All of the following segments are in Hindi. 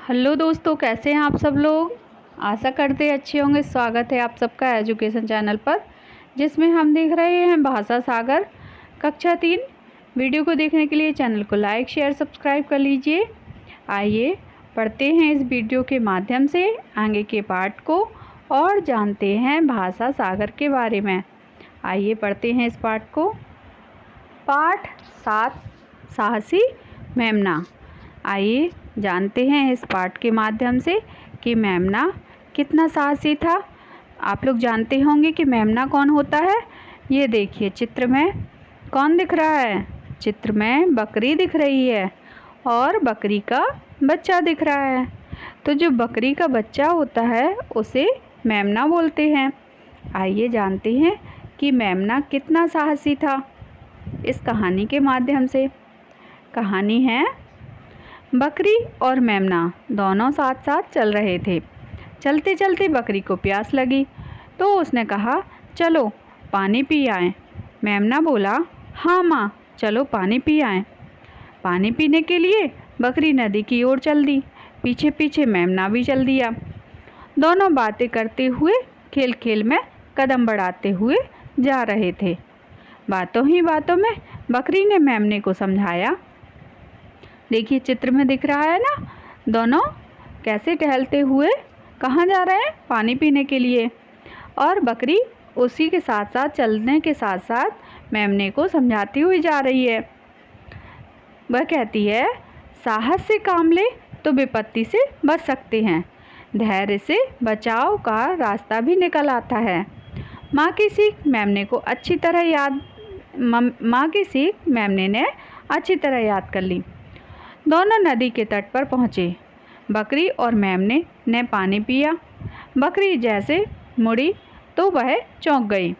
हेलो दोस्तों, कैसे हैं आप सब लोग। आशा करते अच्छे होंगे। स्वागत है आप सबका एजुकेशन चैनल पर, जिसमें हम देख रहे हैं भाषा सागर कक्षा 3। वीडियो को देखने के लिए चैनल को लाइक शेयर सब्सक्राइब कर लीजिए। आइए पढ़ते हैं इस वीडियो के माध्यम से आगे के पाठ को और जानते हैं भाषा सागर के बारे में। आइए पढ़ते हैं इस पाठ को। पाठ 7, साहसी मेमना। आइए जानते हैं इस पाठ के माध्यम से कि मेमना कितना साहसी था। आप लोग जानते होंगे कि मेमना कौन होता है। ये देखिए चित्र में कौन दिख रहा है। चित्र में बकरी दिख रही है और बकरी का बच्चा दिख रहा है। तो जो बकरी का बच्चा होता है उसे मेमना बोलते हैं। आइए जानते हैं कि मेमना कितना साहसी था इस कहानी के माध्यम से। कहानी है, बकरी और मेमना दोनों साथ साथ चल रहे थे। चलते चलते बकरी को प्यास लगी तो उसने कहा, चलो पानी पी आएं। मेमना बोला, हाँ माँ, चलो पानी पी आएं। पानी पीने के लिए बकरी नदी की ओर चल दी। पीछे पीछे मेमना भी चल दिया। दोनों बातें करते हुए खेल खेल में कदम बढ़ाते हुए जा रहे थे। बातों ही बातों में बकरी ने मेमने को समझाया। देखिए चित्र में दिख रहा है ना, दोनों कैसे टहलते हुए कहाँ जा रहे हैं, पानी पीने के लिए। और बकरी उसी के साथ साथ चलने के साथ साथ मेमने को समझाती हुई जा रही है। वह कहती है, साहस से काम ले तो विपत्ति से बच सकते हैं, धैर्य से बचाव का रास्ता भी निकल आता है। माँ की सीख मेमने को अच्छी तरह मेमने ने अच्छी तरह याद कर ली। दोनों नदी के तट पर पहुँचे। बकरी और मेमने ने पानी पिया। बकरी जैसे मुड़ी तो वह चौंक गई।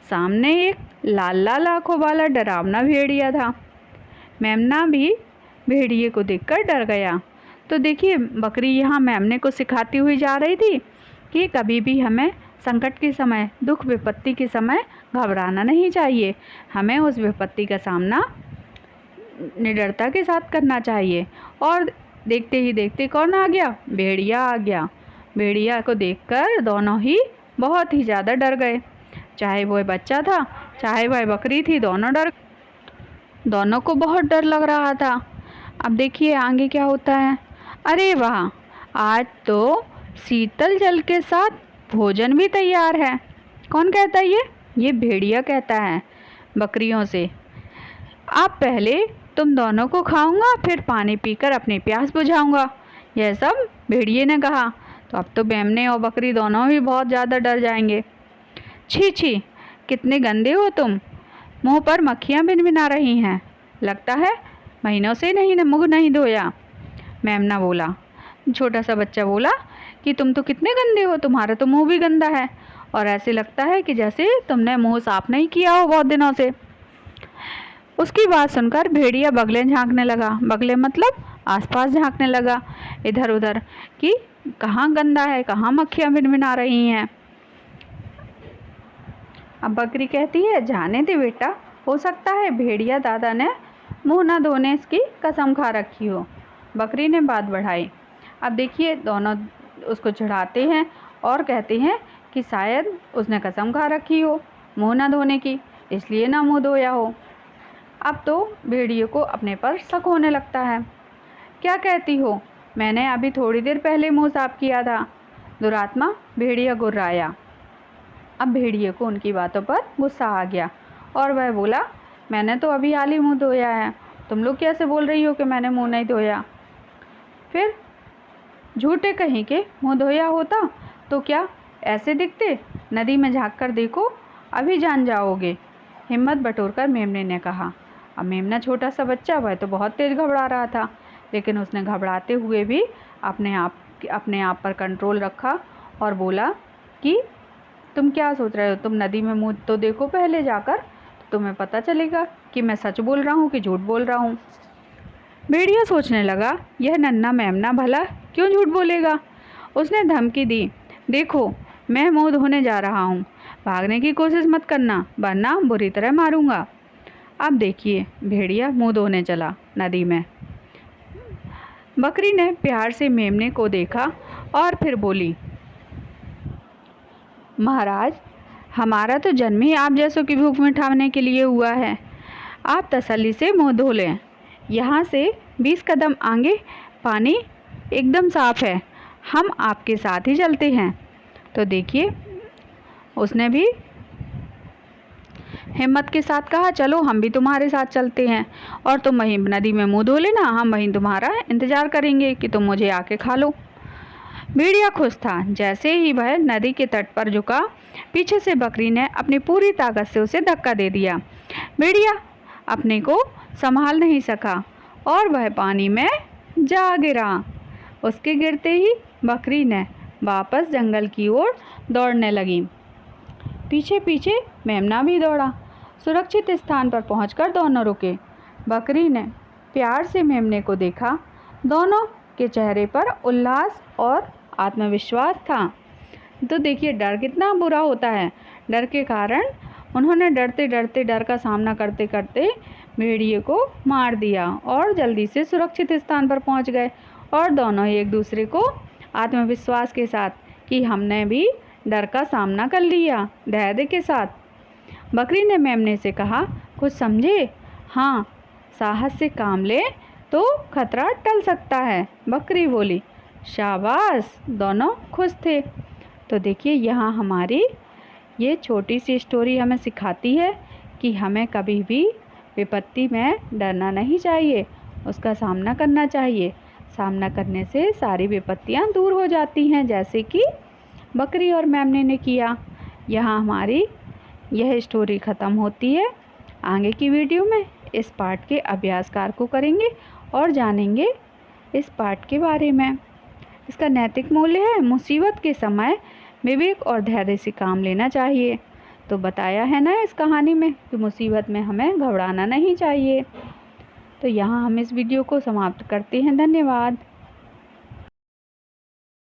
सामने एक लाल लाल आँखों वाला डरावना भेड़िया था। मेमना भी भेड़िए को देखकर डर गया। तो देखिए बकरी यहाँ मेमने को सिखाती हुई जा रही थी कि कभी भी हमें संकट के समय, दुख विपत्ति के समय घबराना नहीं चाहिए। हमें उस विपत्ति का सामना निडरता के साथ करना चाहिए। और देखते ही देखते कौन आ गया, भेड़िया आ गया। भेड़िया को देखकर दोनों ही बहुत ही ज़्यादा डर गए। चाहे वह बच्चा था चाहे वह बकरी थी, दोनों को बहुत डर लग रहा था। अब देखिए आगे क्या होता है। अरे वाह, आज तो शीतल जल के साथ भोजन भी तैयार है। कौन कहता है ये भेड़िया कहता है बकरियों से। अब पहले तुम दोनों को खाऊंगा, फिर पानी पीकर अपनी प्यास बुझाऊंगा। यह सब भेड़िए ने कहा। तो अब तो मेमने और बकरी दोनों ही बहुत ज़्यादा डर जाएंगे। छी छी, कितने गंदे हो तुम, मुंह पर मक्खियाँ भिनभिना रही हैं। लगता है महीनों से मुँह नहीं धोया। मेमना बोला। छोटा सा बच्चा बोला कि तुम तो कितने गंदे हो, तुम्हारा तो मुँह भी गंदा है और ऐसे लगता है कि जैसे तुमने मुँह साफ नहीं किया हो बहुत दिनों से। उसकी बात सुनकर भेड़िया बगले झांकने लगा। बगले मतलब आसपास झांकने लगा इधर उधर कि कहाँ गंदा है, कहाँ मक्खियाँ भिनभिना रही हैं। अब बकरी कहती है, जाने दे बेटा, हो सकता है भेड़िया दादा ने मुंह न धोने की कसम खा रखी हो। बकरी ने बात बढ़ाई। अब देखिए दोनों उसको चिढ़ाते हैं और कहते हैं कि शायद उसने कसम खा रखी हो मुंह न धोने की, इसलिए ना मुंह धोया हो। अब तो भेड़िए को अपने पर शक होने लगता है। क्या कहती हो, मैंने अभी थोड़ी देर पहले मुंह साफ किया था। दुरात्मा, भेड़िया गुर्राया। अब भेड़िए को उनकी बातों पर गुस्सा आ गया और वह बोला, मैंने तो अभी हाल ही मुँह धोया है, तुम लोग कैसे बोल रही हो कि मैंने मुँह नहीं धोया। फिर झूठे कहीं के मुँह धोया होता तो क्या ऐसे दिखते, नदी में झाँक कर देखो, अभी जान जाओगे। हिम्मत बटोरकर मेमने ने कहा। अब मेमना छोटा सा बच्चा, वह तो बहुत तेज़ घबरा रहा था, लेकिन उसने घबराते हुए भी अपने आप पर कंट्रोल रखा और बोला कि तुम क्या सोच रहे हो, तुम नदी में मुँह तो देखो पहले जाकर, तो तुम्हें पता चलेगा कि मैं सच बोल रहा हूँ कि झूठ बोल रहा हूँ। भेड़िया सोचने लगा, यह नन्हा मेमना भला क्यों झूठ बोलेगा। उसने धमकी दी, देखो मैं मुँह धोने जा रहा हूँ, भागने की कोशिश मत करना वरना बुरी तरह मारूंगा। अब देखिए भेड़िया मुँह धोने चला नदी में। बकरी ने प्यार से मेमने को देखा और फिर बोली, महाराज, हमारा तो जन्म ही आप जैसों की भूख मिटाने के लिए हुआ है। आप तसल्ली से मुँह धो लें। यहाँ से 20 कदम आगे पानी एकदम साफ है। हम आपके साथ ही चलते हैं। तो देखिए, उसने भी हिम्मत के साथ कहा, चलो हम भी तुम्हारे साथ चलते हैं और तुम वहीं नदी में मुँह धो लेना, हम वहीं तुम्हारा इंतज़ार करेंगे कि तुम मुझे आके खा लो। भेड़िया खुश था। जैसे ही वह नदी के तट पर झुका, पीछे से बकरी ने अपनी पूरी ताकत से उसे धक्का दे दिया। भेड़िया अपने को संभाल नहीं सका और वह पानी में जा गिरा। उसके गिरते ही बकरी ने वापस जंगल की ओर दौड़ने लगी। पीछे पीछे मेमना भी दौड़ा। सुरक्षित स्थान पर पहुंचकर दोनों रुके। बकरी ने प्यार से मेमने को देखा। दोनों के चेहरे पर उल्लास और आत्मविश्वास था। तो देखिए, डर कितना बुरा होता है। डर के कारण उन्होंने डर का सामना करते करते भेड़िए को मार दिया और जल्दी से सुरक्षित स्थान पर पहुंच गए। और दोनों ही एक दूसरे को आत्मविश्वास के साथ कि हमने भी डर का सामना कर लिया, धैर्य के साथ। बकरी ने मेमने से कहा, कुछ समझे? हाँ, साहस से काम ले तो खतरा टल सकता है, बकरी बोली। शाबाश, दोनों खुश थे। तो देखिए, यहाँ हमारी ये छोटी सी स्टोरी हमें सिखाती है कि हमें कभी भी विपत्ति में डरना नहीं चाहिए, उसका सामना करना चाहिए। सामना करने से सारी विपत्तियाँ दूर हो जाती हैं, जैसे कि बकरी और मेमने ने किया। यहाँ हमारी यह स्टोरी ख़त्म होती है। आगे की वीडियो में इस पाठ के अभ्यास कार्य को करेंगे और जानेंगे इस पाठ के बारे में। इसका नैतिक मूल्य है, मुसीबत के समय विवेक और धैर्य से काम लेना चाहिए। तो बताया है ना इस कहानी में कि मुसीबत में हमें घबराना नहीं चाहिए। तो यहाँ हम इस वीडियो को समाप्त करते हैं। धन्यवाद।